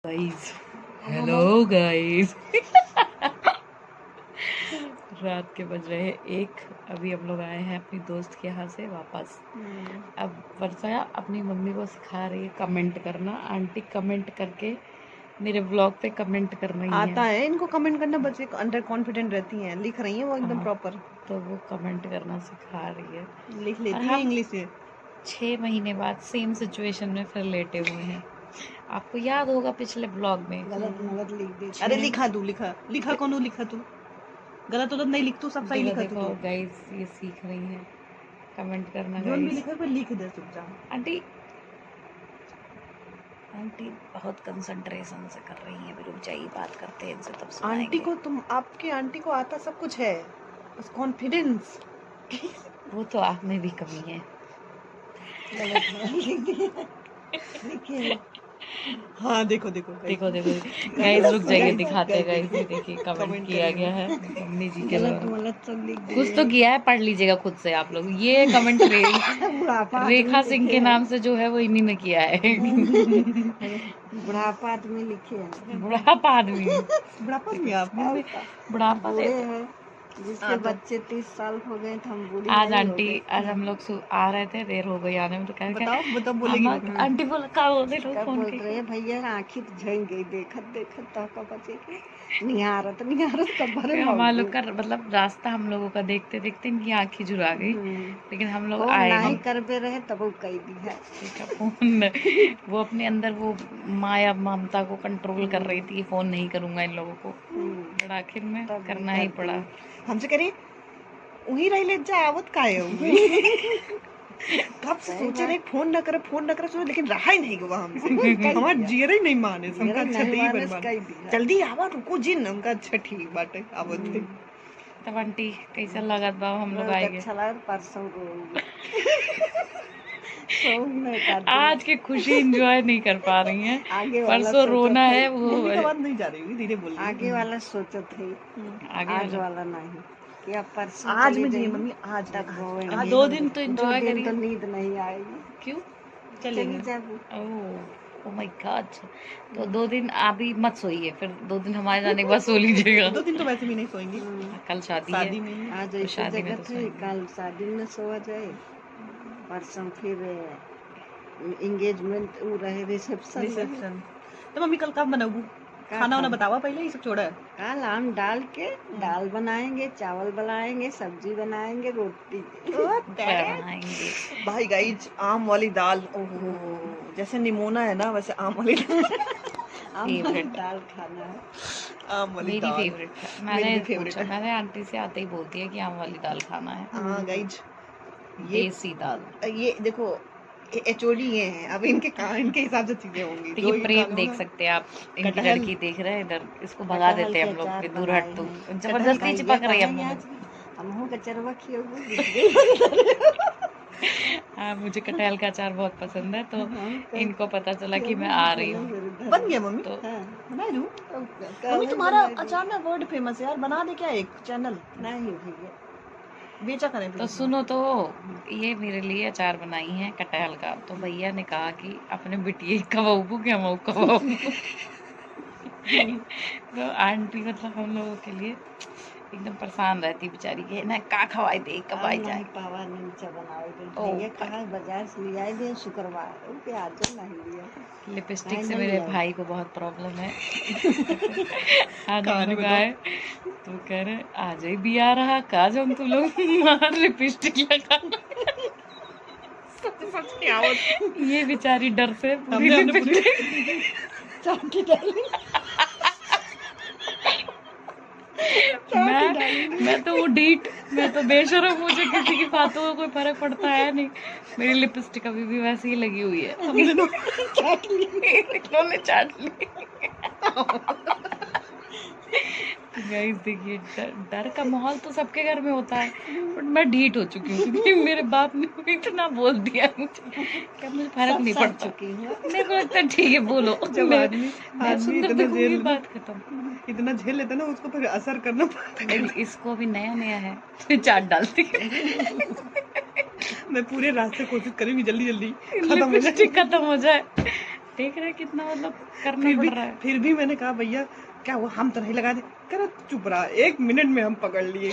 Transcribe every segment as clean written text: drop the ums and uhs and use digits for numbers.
Guys, hello guys. रात के बज रहे हैं 1। अभी हम लोग आए हैं अपनी दोस्त के यहाँ से वापस। अब वर्षा अपनी मम्मी को सिखा रही है कमेंट करना। आंटी कमेंट करके मेरे ब्लॉग पे कमेंट करना ही आता है इनको कमेंट करना। बच्चे अंडर कॉन्फिडेंट रहती हैं, लिख रही हैं वो एकदम प्रॉपर। तो वो कमेंट करना सिखा रही है, लिख लेती है इंग्लिश में। 6 महीने बाद सेम सिचुएशन में फिर लेटे हुए हैं। आपको याद होगा पिछले ब्लॉग में गलत मगत लिख दे। अरे लिखा तू, लिखा कौन लिखा तू? गलत तो नहीं लिख, तू सब सही लिखा तू। गाइस ये सीख रही है कमेंट करना। जो भी लिखा है लिख दे चुपचाप। आंटी बहुत कंसंट्रेशन से कर रही है। रुक जाइए, बात करते हैं इनसे तब सुनाएंगे। आंटी को आपकी आंटी को आता सब कुछ है, बस कॉन्फिडेंस। वो तो आप में भी कमी है। हाँ देखो गाइस रुक जाइए, दिखाते हैं गाइस। ये देखिए कमेंट किया गया है मम्मी जी के द्वारा। कुछ तो किया है, पढ़ लीजिएगा खुद से आप लोग। ये कमेंट रेखा सिंह के नाम से जो है वो इन्हीं ने किया है। बुढ़ापा आदमी लिखे हैं। बुढ़ापा आदमी बुढ़ापा जिसके बच्चे 30 साल हो गए थे, हम बूढ़ी आज आंटी आज हम लोग आ रहे थे, देर हो गई आने में। तो कह बताओ बोलेगी आंटी बोला का बोले लोग फोन बोल रहे भैया आंखी तो झंग गई देखत तो का बच्चे के निहारत कब्र में हम लोग का मतलब रास्ता हम लोगों का देखते देखते इनकी आंखें झुरा गई। लेकिन हम लोग आए नहीं करते रहे तब वो कही दी है। फोन वो अपने अंदर वो माया ममता को कंट्रोल कर रही थी, फोन नहीं करूंगा इन लोगों को। बट आखिर में करना ही पड़ा। हमसे करिए वही रह ले जा आवत काहे हो। कब से सोचे रहे फोन न करे सोचे, लेकिन रहा ही नहीं हुआ हमसे। हमारा जीरा ही नहीं माने। हमका अच्छा ठीक जल्दी आवा रुको जिन। हमका अच्छा ठीक बाटे आवत है। तब आंटी कैसा लगा बा हम लोग आएंगे? अच्छा लगा। परसों आज की खुशी एंजॉय नहीं कर पा रही हैं। परसों रोना है वो नहीं जा रही, धीरे बोल। आगे वाला सोचा थे, आज वाला नहीं। या परसों आज में नहीं मम्मी, आज तक 2 दिन तो एंजॉय करिए। तो नींद नहीं आएगी। क्यों? चलेंगे जब। Oh my God. तो 2 दिन अभी मत सोइए, फिर 2 दिन हमारे जाने के बाद सो लीजिएगा। 2 दिन तो वैसे भी नहीं सोएंगी। कल शादी में आज शादी में तो कल शादी में सोया जाए, परसों फिर एंगेजमेंट रहे, रिसेप्शन। तो मम्मी कल कब बनाऊंगी खाना? वाना बतावा पहले, ये सब छोड़ा है। कल आम डाल के दाल बनाएंगे, चावल बनाएंगे, सब्जी बनाएंगे, रोटी बनाएंगे। भाई गाइज आम वाली दाल, ओहो जैसे निमोना है ना वैसे आम वाली फेवरेट दाल खाना है। आम वाली मेरी दाल फेवरेट है। मैंने आंटी से आते ही बोलती है कि आम वाली दाल खाना है। हाँ गाइज देसी दाल। ये देखो एचओडी ये हैं, अब इनके हिसाब से चीजें होंगी। तो ये प्रेम देख सकते हैं आप। इनकी लड़की देख रहे हैं इधर, इसको भगा देते हैं हम लोग कि दूर हट। तू जबरदस्ती चिपक रही है। हम कचरवा हाँ मुझे कटहल का अचार बहुत पसंद है, तो इनको पता चला कि मैं आ रही हूँ। बन गया मम्मी तो बना दूँ। मम्मी तुम्हारा अचार ना वर्ड फेमस है यार, बना दे क्या एक चैनल? नहीं भैया बेचा करें तो सुनो, तो ये मेरे लिए अचार बनाई है कटहल का। तो भैया ने कहा कि अपने बिटिया कबाऊ क्या मऊ कबाऊ। तो आंटी मतलब हम लोगों के लिए एकदम परेशान रहती बेचारी के ना, का खवाई दे कब आई जाए। पावा नीचे बनाओ दे। ये कहां बाजार से ले आए थे शुक्रवार, उनके आज नहीं लिया। लिपस्टिक से मेरे भाई को बहुत प्रॉब्लम है। आज हम लोग आए तो कह रहे आज ही भी आ रहा का जब तुम लोग लिपस्टिक लगा। सच क्या ये बेचारी डर से पूरी मैं तो वो डीट, मैं तो बेशरम, मुझे किसी की बातों का कोई फर्क पड़ता है नहीं। मेरी लिपस्टिक अभी भी वैसे ही लगी हुई है। इन्होंने चाट ली। गाइस देखिए डर का माहौल तो सबके घर में होता है, बट मैं ढीठ हो चुकी हूँ क्योंकि मेरे बाप ने इतना बोल दिया मुझे क्या मुझे फर्क नहीं पड़ता। मेरे को लगता है ठीक है बोलो। जब आदमी बात खत्म। इतना झेल लेता ना, उसको फिर असर करना पड़ता है। इसको अभी नया है तो चाट डालती। मैं पूरे रास्ते कोशिश करूंगी जल्दी खत्म हो जाए। देख रहे कितना मतलब करना पड़ रहा है। फिर भी मैंने कहा भैया क्या हुआ, हम तो नहीं लगा दे, कह चुप रहा, 1 मिनट में हम पकड़ लिए।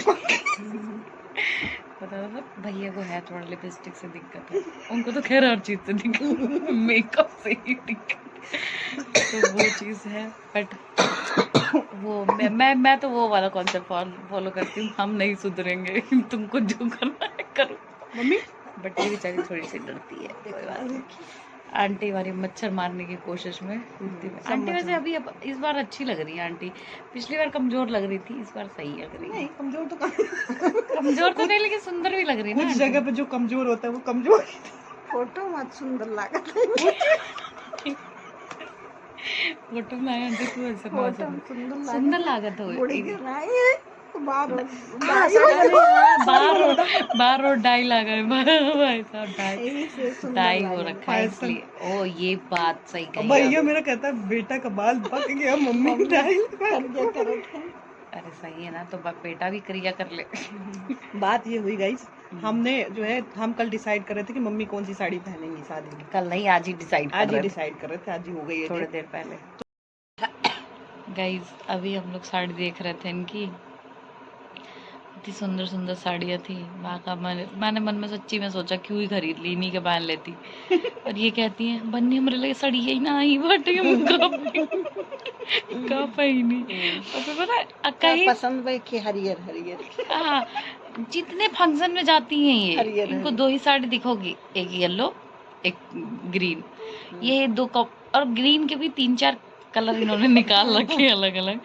पता था भैया को है थोड़ा लिपस्टिक से दिक्कत है, उनको तो खैर हर चीज से दिक्कत, मेकअप से ही दिक्कत, तो वो चीज है। बट वो मैं तो वो वाला कॉन्सेप्ट फॉलो करती हूँ, हम नहीं सुधरेंगे, तुमको जो करना है करो मम्मी। बट ये बेचारी थोड़ी सी डरती है, कोई बात नहीं। आंटी हमारी मच्छर मारने की कोशिश में। आंटी वैसे अभी अब इस बार अच्छी लग रही है आंटी, पिछली बार कमजोर लग रही थी, इस बार सही लग रही है। नहीं कमजोर तो कमजोर तो नहीं, लेकिन सुंदर भी लग रही है ना। कुछ जगह पे जो कमजोर होता है वो कमजोर। फोटो मत सुंदर लगा फोटो में आया आंटी तू ऐसा सुंदर लागत हो बार और डाई लगा है भाई साहब, डाई हो रखा है इसलिए। ओ ये बात सही कही भैया मेरा कहता है बेटा का बाल पक गया मम्मी डाई। अरे सही है ना, तो बेटा भी क्रिया कर ले। बात ये हुई गाइस, हमने जो है हम कल डिसाइड कर रहे थे कि मम्मी कौन सी साड़ी पहनेंगी शादी में। कल नहीं, आज ही डिसाइड कर रहे थे, आज ही हो गई है थोड़ी देर पहले। गाइस अभी हम लोग साड़ी देख रहे थे इनकी, इतनी सुंदर सुंदर साड़ियाँ थी। वाका मैंने मन में सच्ची में सोचा क्यों ही खरीद ली, इन्हीं के पहन लेती। और ये कहती हैं बन्नी हमारे लिए साड़ी यही ना आई, बट का पहनी। और फिर पता कहीं पसंद है कि हरियर हरियर। हाँ, जितने फंक्शन में जाती हैं ये इनको 2 ही साड़ी दिखोगी, एक येलो एक ग्रीन, ये 2 कप, और ग्रीन के भी 3-4 कलर इन्होंने निकाल रखे अलग अलग,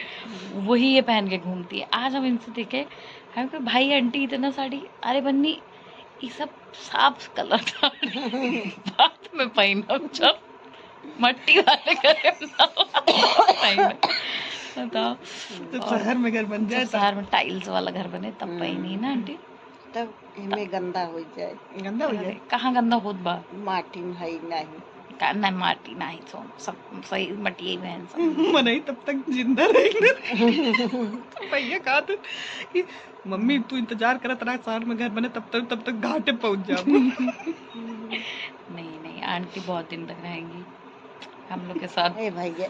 वही ये पहन के घूमती है। आज हम इनसे देखे, हम कहे भाई आंटी इतना साड़ी, अरे बन्नी ये सब साफ कलर था, बाद में पहनब जब मट्टी वाले घर बताओ, तो शहर में घर बन जाए, शहर में टाइल्स वाला घर बने तब पहनी ना आंटी, तब इनमें गंदा हो जाए, गंदा हो जाए। कहाँ गंदा होत बा, माटी में है नहीं ना माटी नहीं, सब सही मटिया ही बहन सब मनाई तब तक जिंदा रहेंगे। भैया कहा था कि मम्मी तू इंतजार करत रहा शहर में घर बने तब तक घाटे पहुंच जा। नहीं आंटी बहुत दिन तक रहेंगी हम लोग के साथ। ए भैया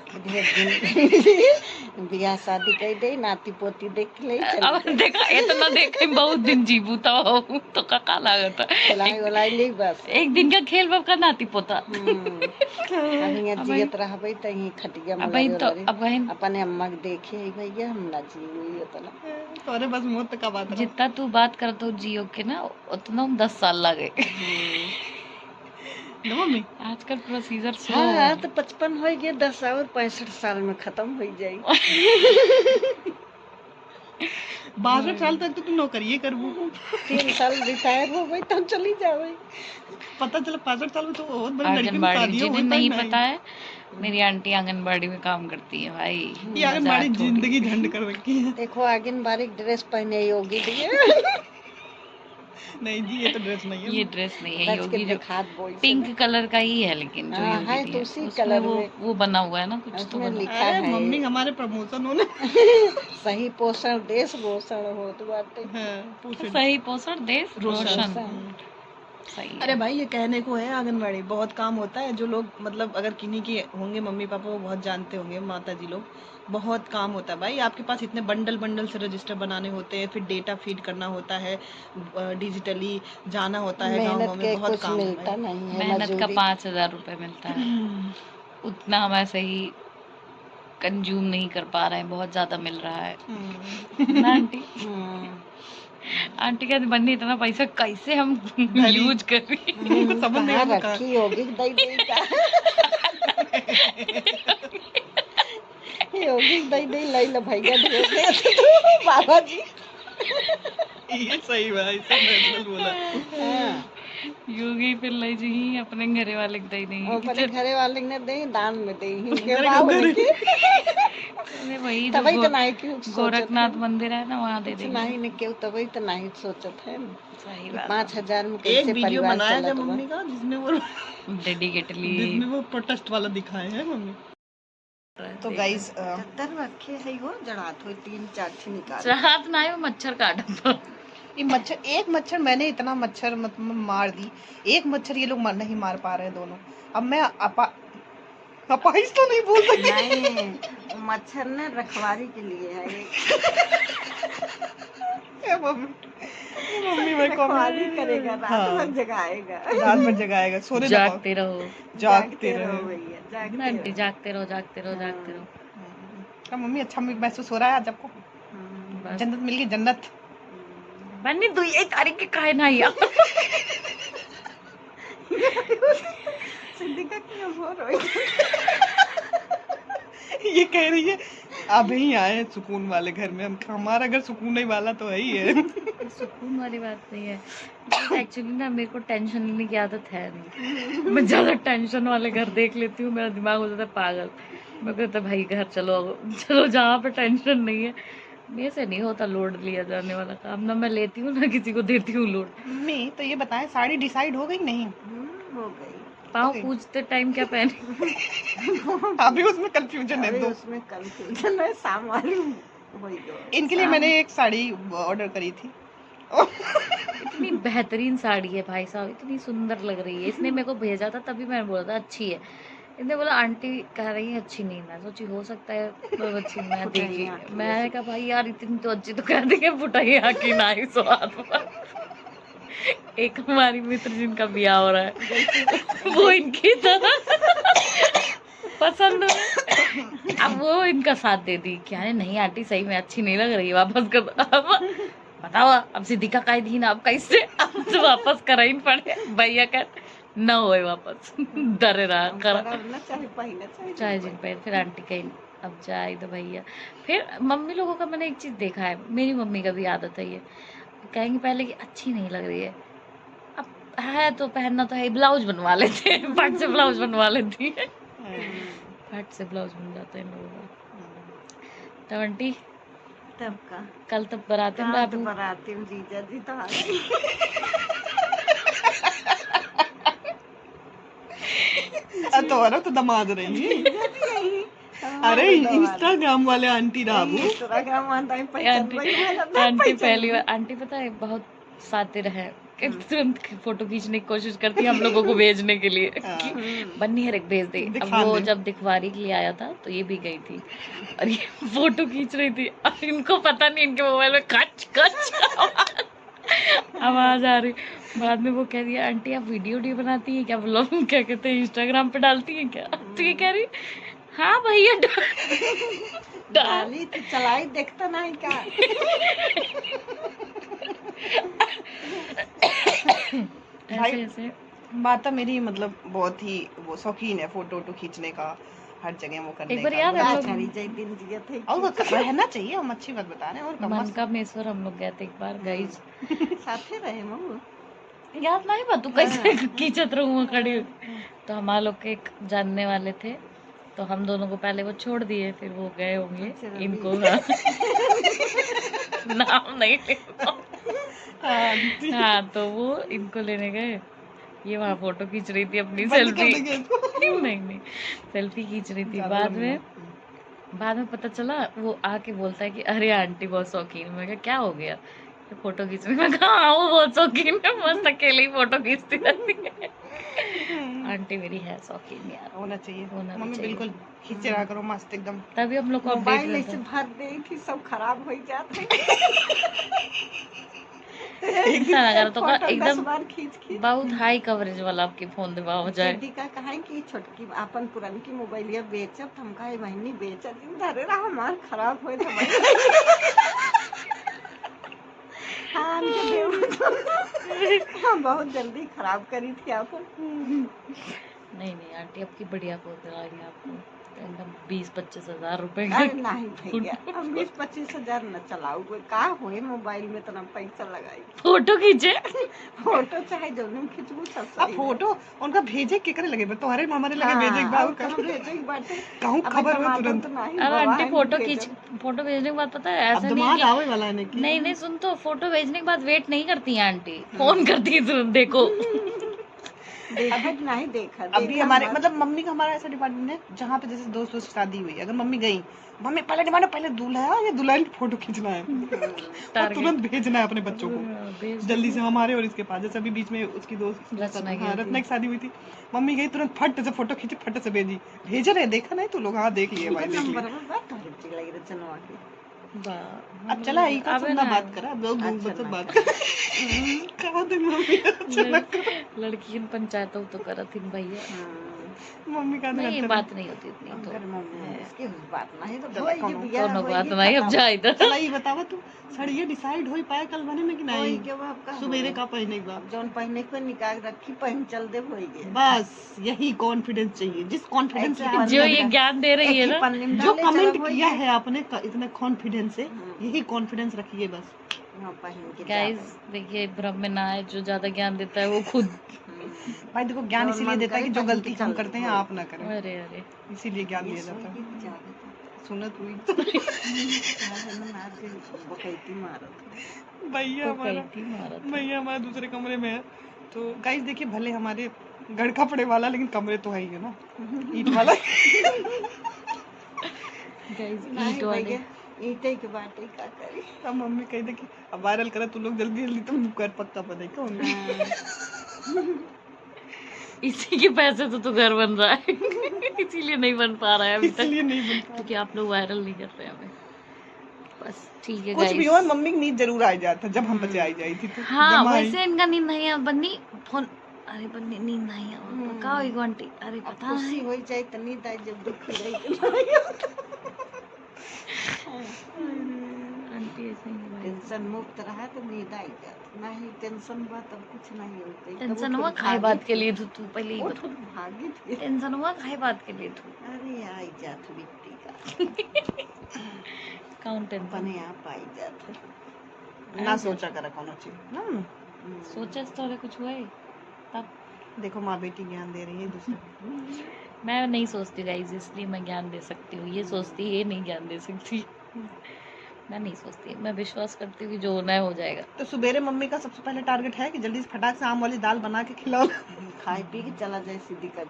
बियाह शादी कर दे, नाती पोती देख ले, अब देखा इतना देखे बहुत दिन जीबू तो का लागत है नहीं, बस एक दिन का खेल बाप का नाती पोता। अभी जियत रहबे त ही खटिया में अब तो अब अपने अम्मा के देखे भैया हम ना जीव उतना, तोरे बस मौत का बात। जितना तू बात करत हो जियो के ना, उतना 10 साल लगे। मम्मी आजकल प्रोसीजर हाँ तो 55 हो गए, 10 और 65 साल में खत्म हो जाए। 62 साल तक तो तू नौकरी करबू, 3 साल रिटायर हो गई तब चली जावे। पता चला 65 साल में तो बहुत बड़ी लड़की में शादी हो गई। नहीं पता है, मेरी आंटी आंगनबाड़ी में काम करती है भाई, ये आंगनबाड़ी जिंदगी झंड कर रखी है। देखो आंगनबाड़ी ड्रेस पहने योगी दिए। नहीं जी ये तो ड्रेस नहीं है, ये ड्रेस नहीं है, योगी जो पिंक कलर का ही है, लेकिन जो है तो उसी कलर वो बना हुआ है ना कुछ तो लिखा है। मम्मी हमारे प्रमोशन होने सही पोषण देश पोषण हो तो बात है, सही पोषण देश रोशन सही। अरे भाई ये कहने को है, आंगनबाड़ी बहुत काम होता है। जो लोग मतलब अगर किन्हीं की होंगे मम्मी पापा वो बहुत जानते होंगे, माता जी लोग, बहुत काम होता है भाई। आपके पास इतने बंडल से रजिस्टर बनाने होते हैं, फिर डेटा फीड करना होता है, डिजिटली जाना होता है गाँव में, बहुत काम मिलता नहीं है। मेहनत का 5000 रुपए मिलता है, उतना हम ऐसे ही कंज्यूम नहीं कर पा रहे हैं, बहुत ज्यादा मिल रहा है ना आंटी। आंटी कहती बन्नी इतना पैसा कैसे हम यूज कर रही है, समझ नहीं रखी होगी योगी दई लाई ल भैया बाबा जी। ये सही भाई सब बोला। योगी फिर लाई जी अपने घरे वाले दई नहीं, अपने घरे वाले ने दे दान में दे वही जो गोरखनाथ मंदिर है ना वहाँ दे देंगे। नहीं ने क्यों तभी तो नहीं सोचत है। सही बात। 5000 में कैसे वीडियो बनाया जब मम्मी का, जिसमें वो डेडिकेटली जिसमें वो प्रोटेस्ट वाला दिखाए हैं मम्मी। तो गाइस रखे है वो जड़ात हो 3-4 छी निकाल जड़ात ना है, वो मच्छर काटा। ये मच्छर, एक मच्छर मैंने इतना मच्छर मतलब मार दी, एक मच्छर ये लोग नहीं मार पा रहे हैं दोनों। अब मैं अपाहिज तो नहीं बोल सकते। नहीं, मच्छर ने रखवाली के लिए है ये मम्मी मेरे को करेगा, रात भर जगाएगा, रात भर जगाएगा, सोने जागते रहो भैया, आंटी, जागते रहो जागते रहो जागते रहो। क्या मम्मी अच्छा महसूस हो रहा है आज आपको? जन्नत मिल गई, जन्नत। बन्नी तू ये तारीख के काहे ना या सिद्दीका क्यों हो रही ये कह रही है अब ही आए हैं सुकून वाले घर में। हम हमारा घर सुकून नहीं वाला तो है ही है। सुकून वाली बात नहीं है एक्चुअली ना, मेरे को टेंशन लेने की आदत है नहीं। मैं ज्यादा टेंशन वाले घर देख लेती हूँ, मेरा दिमाग हो जाता है पागल। मैं कहता भाई घर चलो चलो जहाँ पे टेंशन नहीं है। मेरे से नहीं होता लोड लिया जाने वाला काम, ना मैं लेती हूँ ना किसी को देती हूँ लोड। मम्मी तो ये बताएं साड़ी डिसाइड हो गई नहीं? हो गई। पाँव पूछते टाइम क्या पहने अभी उसमें कंफ्यूजन है, उसमें कंफ्यूजन है। शाम वाली इनके लिए मैंने एक साड़ी ऑर्डर करी थी। इतनी बेहतरीन साड़ी है भाई साहब, इतनी सुंदर लग रही है। इसने मेरे को भेजा था तभी मैंने बोला था अच्छी है। इसने बोला आंटी कह रही है अच्छी नहीं। मैं सोची हो सकता है तो अच्छी मैं देखी। मैंने कहा भाई यार इतनी तो अच्छी तो कह देंगे फुटाई आकी ना ही स्वाद। एक हमारी मित्र जिनका ब्याह हो रहा है वो इनकी तरह पसंद है। अब वो इनका साथ दे दी क्या है, नहीं आंटी सही में अच्छी नहीं लग रही, वापस कर। अब बताओ अब सिद्दीका का थी ना, अब कैसे अब तो वापस करा ही पड़े भैया का न होए वापस। डरे रहा कर चाहे जिन पे फिर आंटी कही अब जाए तो भैया। फिर मम्मी लोगों का मैंने एक चीज देखा है, मेरी मम्मी का भी आदत है ये, कहेंगे पहले कि अच्छी नहीं लग रही है, अब है तो पहनना तो है, ब्लाउज बनवा लेते हैं। फट से ब्लाउज बनवा लेती है, फट से ब्लाउज बन जाते हैं लोगों का। तो आंटी तब का कल तब बराती में बाबू बराती में जीजा जी तो तो तो दमाद रही। अरे इंस्टाग्राम वाले आंटी राबू, आंटी पहली बार आंटी पता है बहुत सातिर है, तुरंत फोटो खींचने की कोशिश करती है हम लोगों को भेजने के लिए कि बन्नी हर एक भेज दे। अब वो जब दिखवारी के लिए आया था तो ये भी गई थी और ये फोटो खींच रही थी और इनको पता नहीं, इनके मोबाइल में कच कच आवाज आ रही। बाद में वो कह रही है आंटी आप वीडियो बनाती है क्या, ब्लॉग क्या कहते हैं इंस्टाग्राम पे डालती है क्या? तो ये कह रही हाँ भैया डाली तो चलाई देखता नहीं क्या। ऐसे ऐसे बात तो मेरी मतलब बहुत ही वो शौकीन है फोटो खींचने का, हर जगह वो करने एक बार याद है और रहना चाहिए। हम अच्छी बात बता रहे हैं। और मन का मेसर हम लोग गए थे एक बार, गाइस साथे रहे मम्मी, याद नहीं बा तू कैसे खींचत रहूं खड़ी। तो हमारे लोग के एक जानने वाले थे तो हम दोनों को पहले वो छोड़ दिए, फिर वो गए होंगे इनको नाम नहीं लेता। हाँ तो वो इनको लेने गए, ये वहाँ फोटो खींच रही थी अपनी सेल्फी। नहीं सेल्फी खींच रही थी। बाद में पता चला वो आके बोलता है कि अरे आंटी बहुत शौकीन। मैं क्या हो गया? तो फोटो खींचने में कहा हाँ वो बहुत शौकीन है, मस्त अकेले ही फोटो खींचती रहती है। आंटी मेरी है शौकीन यार, होना चाहिए मम्मी बिल्कुल खींचे रहा करो मस्त एकदम। तभी हम लोग को मोबाइल ऐसे भर दे कि सब खराब हो जाते तो एकदम बहुत हाई कवरेज वाला आपके फोन दबा हो जाए। का कहा कि छोटकी अपन पुरानी मोबाइल या बेचब, हम कहा बहनी बेचब धरे रहा हमार खराब हो हाँ बहुत जल्दी खराब करी थी आप। नहीं आंटी आपकी बढ़िया फोन दिलाई आपको एकदम 20-25 हजार रुपए नहीं भैया 20-25 हजार न चलाऊ का होए मोबाइल में तो पैसा लगाई फोटो खींचे फोटो चाहे जो खींचबू सब सही। फोटो उनका भेजे के करे लगे तुम्हारे हमारे लगे भेजे के बाद भेजे के बाद कहूं खबर हो तुरंत। अरे आंटी फोटो भेजने के बाद पता है ऐसा नहीं आवे वाला है नहीं सुन तो फोटो भेजने के बाद वेट नहीं करती है आंटी, फोन करती है तुरंत देखो नहीं देखा अभी हमारे मतलब मम्मी का हमारा ऐसा डिपार्टमेंट है जहाँ पे जैसे दोस्त की शादी हुई, अगर मम्मी गई, मम्मी पहले डिमांड पहले दूल्हा या दुल्हन की फोटो खींचना है और तुरंत भेजना है अपने बच्चों को जल्दी से हमारे और इसके पास। जैसे अभी बीच में उसकी दोस्त रत्ना की शादी हुई थी, मम्मी गई तुरंत फट से फोटो खींची, फट से भेज रहे, देखा नहीं तो लोग, हाँ देख लिए भाई, देख लिए। अब चला यही का सुनना बात करा, अब लोग बात कर लड़की पंचायतों तो करत थी भैया, मम्मी का नहीं बात नहीं होती इतनी तो बात नहीं तो दोनों बात नहीं। अब जा इधर चला ये बतावा तू सड़िए डिसाइड होई पाए कल बने में कि नहीं, सुबेरे का पहने बा जौन पहने को निकाल रखी पहन चल दे होइगे, बस यही कॉन्फिडेंस चाहिए, जिस कॉन्फिडेंस से जो ये ज्ञान दे रही है ना, जो कमेंट किया है आपने इतना कॉन्फिडेंस से, यही कॉन्फिडेंस रखिए बस। गाइस देखिए भ्रम में ना आए, जो ज्यादा ज्ञान देता है वो खुद भाई देखो ज्ञान इसीलिए देता है कि जो गलती हम करते हैं आप ना करें, अरे अरे इसीलिए ज्ञान दिया जाता है। सुनत हुई भैया हमारा दूसरे कमरे में है। तो गाइस देखिए भले हमारे घर कपड़े वाला, लेकिन कमरे तो है ही है ना ईंट वाला। गाइस ईंट वाले ईंटे के बाटे का करी, अब मम्मी कह दे कि अब वायरल करे तू लोग जल्दी जल्दी, तुम कर पक्का बने क्यों इसी के पैसे तो घर बन रहा है इसीलिए नहीं बन पा रहा है अभी तक, इसलिए नहीं बन पा क्योंकि आप लोग वायरल नहीं कर रहे हमें। बस ठीक है कुछ भी हो, मम्मी की नींद जरूर आ जाता जब हम बच्चे आई जाई थी तो। हाँ वैसे इनका नींद नहीं बन्नी फोन, अरे बन्नी नींद नहीं है का होई घंटी, अरे पता नहीं हो जाए तो नींद आई जब दुख रही टेंशन मुक्त रहा तो नींद आई जाती, नहीं टेंशन बा तब कुछ नहीं होता। टेंशन हुआ खाए बात के लिए तू पहले ही बता, भागी थी टेंशन हुआ खाए बात के लिए तू, अरे आई जात मिट्टी का कौन टेंशन बने आप आई जात ना सोचा करा कोनो चीज ना सोचे तो कुछ हुए तब देखो माँ बेटी ज्ञान दे रही है दूसरे। मैं नहीं सोचती गाइस, इसलिए मैं ज्ञान दे सकती हूँ, ये सोचती है नहीं ज्ञान दे सकती। मैं नहीं सोचती, मैं विश्वास करती हूँ कि जो होना है हो जाएगा। तो सुबेरे मम्मी का सबसे पहले टारगेट है कि जल्दी से फटाक से आम वाली दाल बना के खिलाओ, खाए पी के चला जाए सीधी कर।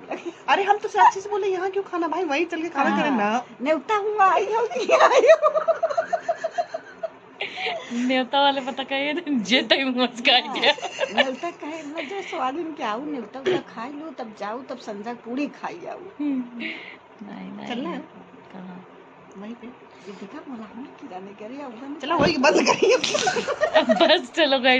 अरे हम तो साक्षी से बोले यहाँ क्यों खाना भाई, वहीं चल के खाना करें ना, न्योता हुआ आई हो न्योता वाले पता कहे जे टाइम मुस्काई दिया न्योता कहे ना जो स्वादिन के आऊ न्योता उधर खाई लो तब जाऊँ, तब संजा पूरी खाई जाऊँ। नहीं चलना है कहाँ वहीं पे देखा बोला हम किराने करे चला वही बंद करिए बस चलो गाइस।